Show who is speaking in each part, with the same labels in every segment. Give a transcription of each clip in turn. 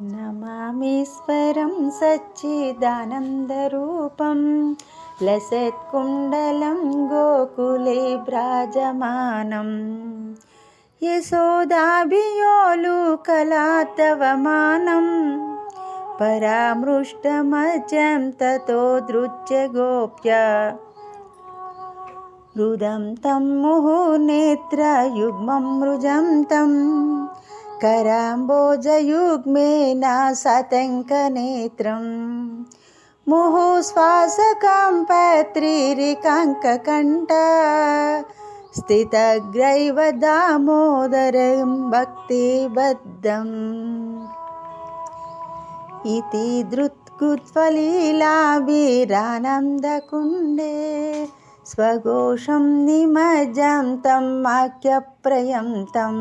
Speaker 1: నమామీశ్వరం సచ్చిదానందరూపం లసత్కుండలం గోకులే భ్రాజమానం యశోదాభియోలుకలాత్తవమానం పరామృష్టమజం తతో దృచ్య గోప్య రుదం తం ముహుర్నేత్రయుగ్మం మృజం తం कराम्बोजयुग्मेन सतङ्कनेत्रं मुहुश्वासकं पत्रिरिकाङ्ककण्ठ स्थितग्रैव दामोदरं भक्तिबद्धम् इति धृत्कुत्वलीलाभिरानन्दकुण्डे स्वघोषं निमज्जं तं वाक्यप्रयं तं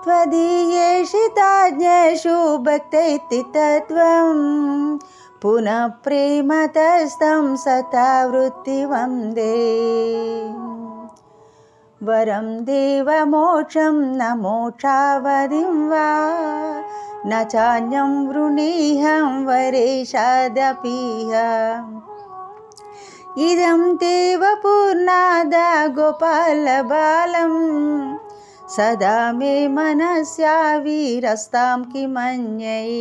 Speaker 1: त्वदीयेषिताज्ञेषु भक्तैति तत्त्वं पुनः प्रेमतस्तं सता वृत्तिवन्दे वरं देवमोक्षं न मोक्षावधिं वा न चान्यं वृणीहं वरेशादपीह इदं देव पूर्णाद गोपालबालं सदा मे मनस्याविरस्तां किमन्यै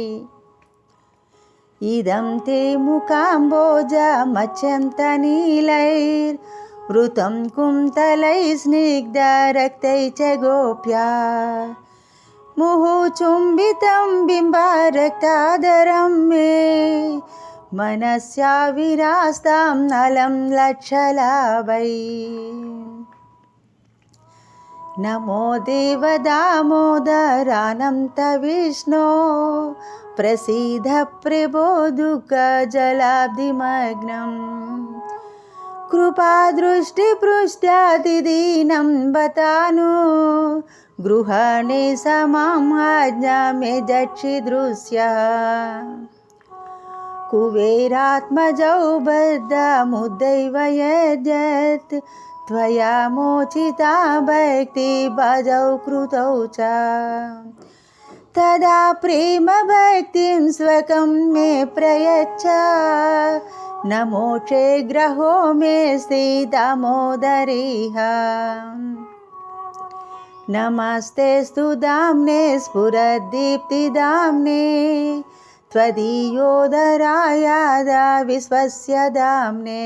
Speaker 1: इदं ते मुकाम्बोजमच्यन्तनीलैर्वृतं कुन्तलैः स्निग्धरक्तैः च गोप्या मुहुचुम्बितं बिम्बारक्तादरं मे मनस्याविरास्तां नलं लक्षलाभै नमो देवदामोदरानन्त विष्णो प्रसीद प्रभो दुःखजलाब्धिमग्नं कृपादृष्टिपृष्ट्यातिदीनं बतानु गृहाणे समां आज्ञामे जक्षिदृश्यः कुबेरात्मजौ बद्धमुदैव यद्यत् त्वया मोचिता भक्तिभजौ कृतौ च तदा प्रेमभक्तिं स्वकं मे प्रयच्छ न मोक्षे ग्रहो मेऽस्ति दामोदरेह नमस्तेऽस्तु दाम्ने स्फुरद्दीप्तिदाम्ने त्वदीयोदरायादा विश्वस्य दाम्ने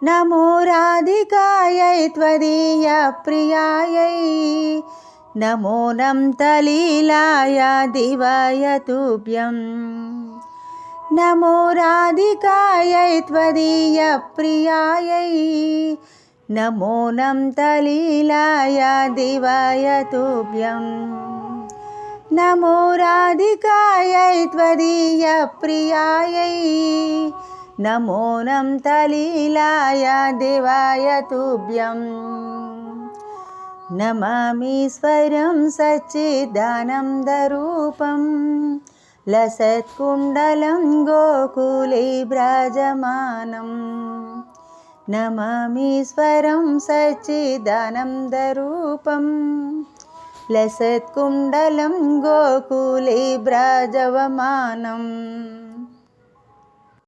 Speaker 1: नमो राधिकायै त्वदीयप्रियायै नमो नमस्तलीलाय दिवाय तुभ्यं नमो राधिकायै त्वदीयप्रियायै नमो नमस्तलीलाय दिवाय तुभ्यं नमो राधिकायै त्वदीयप्रियायै नमो नमस्तलीलाय देवाय तुभ्यं नमामीश्वरं सच्चिदानन्दरूपं लसत्कुण्डलं गोकुले भ्राजमानं नमामीश्वरं सच्चिदानन्दरूपं लसत्कुण्डलं गोकुले भ्राजमानम्।